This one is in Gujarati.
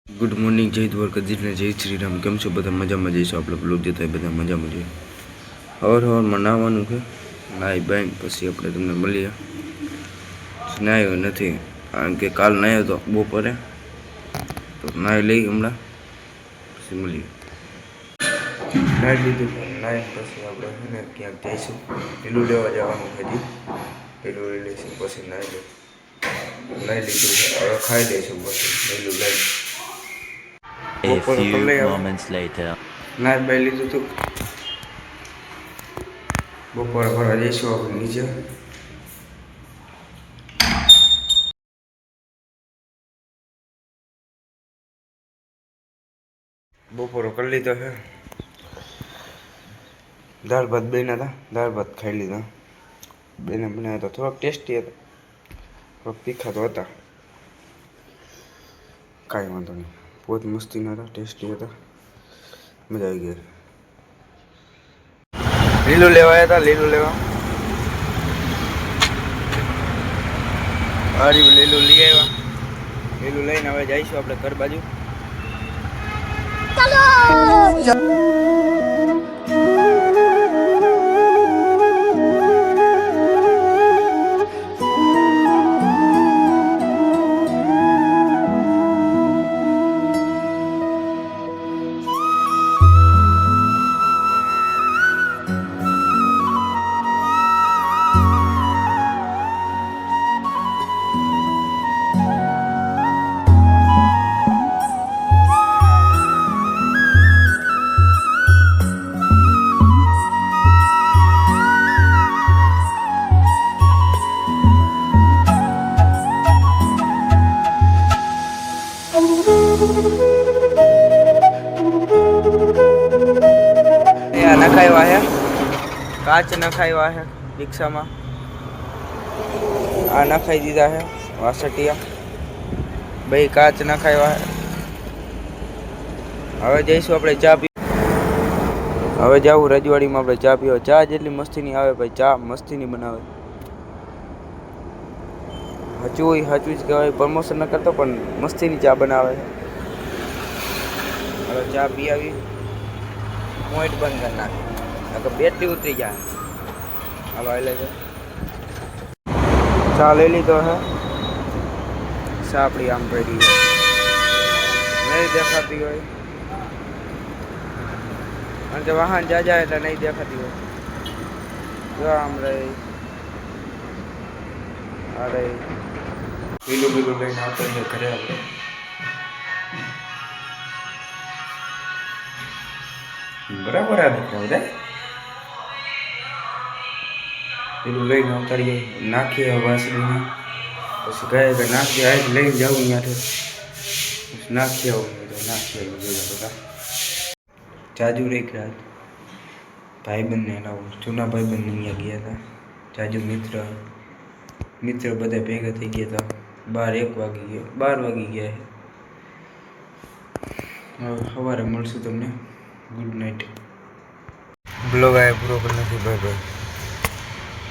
ગુડ મોર્નિંગ, જય દ્વારકાધીશ ને જય શ્રી રામ. કેમ છો બધા? મજામાં જઈશું. આપણે બ્લોગ જોતા બધા મજામાં જઈએ. હવારમાં નાહવાનું છે. નાહી બાઈને પછી આપણે તમને મળીએ. નાહ્યો નથી કારણ કે કાલ નાહ્યો તો બપોરે, તો નાહી લઈ હમણાં પછી મળીએ. નાહી લીધું, નાહી પછી આપણે છે ને ક્યાંક જઈશું. પેલું લેવા જવાનું હજી, પેલું લઈ લઈશું પછી નાહી લઈશું. નાહી લીધું હવે ખાઈ લઈશું પછી પેલું લઈ. A few moments later. ના બાઈ લીધું તું. બપોરે ફરવા જઈશું આપણે નીચે. બપોરો કરી લીધો છે. દાળ ભાત બન્યા હતા, દાળ ભાત ખાઈ લીધા. બેને બનાવ્યા હતા, થોડાક ટેસ્ટી હતા, થોડાક તીખા તો હતા. કાંઈ વાંધો નહીં, બહુ જ મસ્તીના હતા, ટેસ્ટી હતા, મજા આવી ગઈ. લીલું લેવા આવ્યા હતા, લીલું લેવા. લીલું લઈ આવ્યા. લીલું લઈને હવે જઈશું આપણે ઘર બાજુ. નખાવ્યા હે, કાચ નખાવ્યા હે રિક્ષામાં. આ નખાઈ દીધા હે વાસટિયા, બે કાચ નખાવ્યા હે. હવે જઈશું આપણે ચા પી. હવે જાવું રજવાડીમાં આપણે ચા પીવા. ચા જેટલી મસ્તીની આવે ભાઈ, ચા મસ્તીની બનાવે. સાચું જ કહેવાય, પ્રમોશન ન કરતો પણ મસ્તીની ચા બનાવે. હવે ચા પી આવી, પોઈન્ટ બંધ કરી નાખે, બેટરી ઉતરી જાય. હવે એટલે છે ચા લઈ લીધો હે. ચા આપણી આમ પડી નહીં દેખાતી હોય, કારણ કે વાહન જાય એટલે નહીં દેખાતી હોય. જો આમ રહી આ રહી. પીલું લઈને આવતા ઘરે આપણે. બરાબર આ દીકરા પેલું લઈને ઉતારીએ, નાખીએ વાસળીને. પછી કહે કે નાખીએ, આ લઈને જાઉં ત્યાંથી પછી નાખી આવું. તો નાખી આવ્યું બધા. જાજુ રહી ગયા ભાઈબંધને લાવું, જૂના ભાઈબંધને અહીંયા ગયા હતા. જાજુ મિત્ર બધા ભેગા થઈ ગયા હતા. 12 વાગી ગયા. હવે સવારે મળશું તમને. Good night. બ્લોગ આયા પૂરો કરી નથી. Bye bye.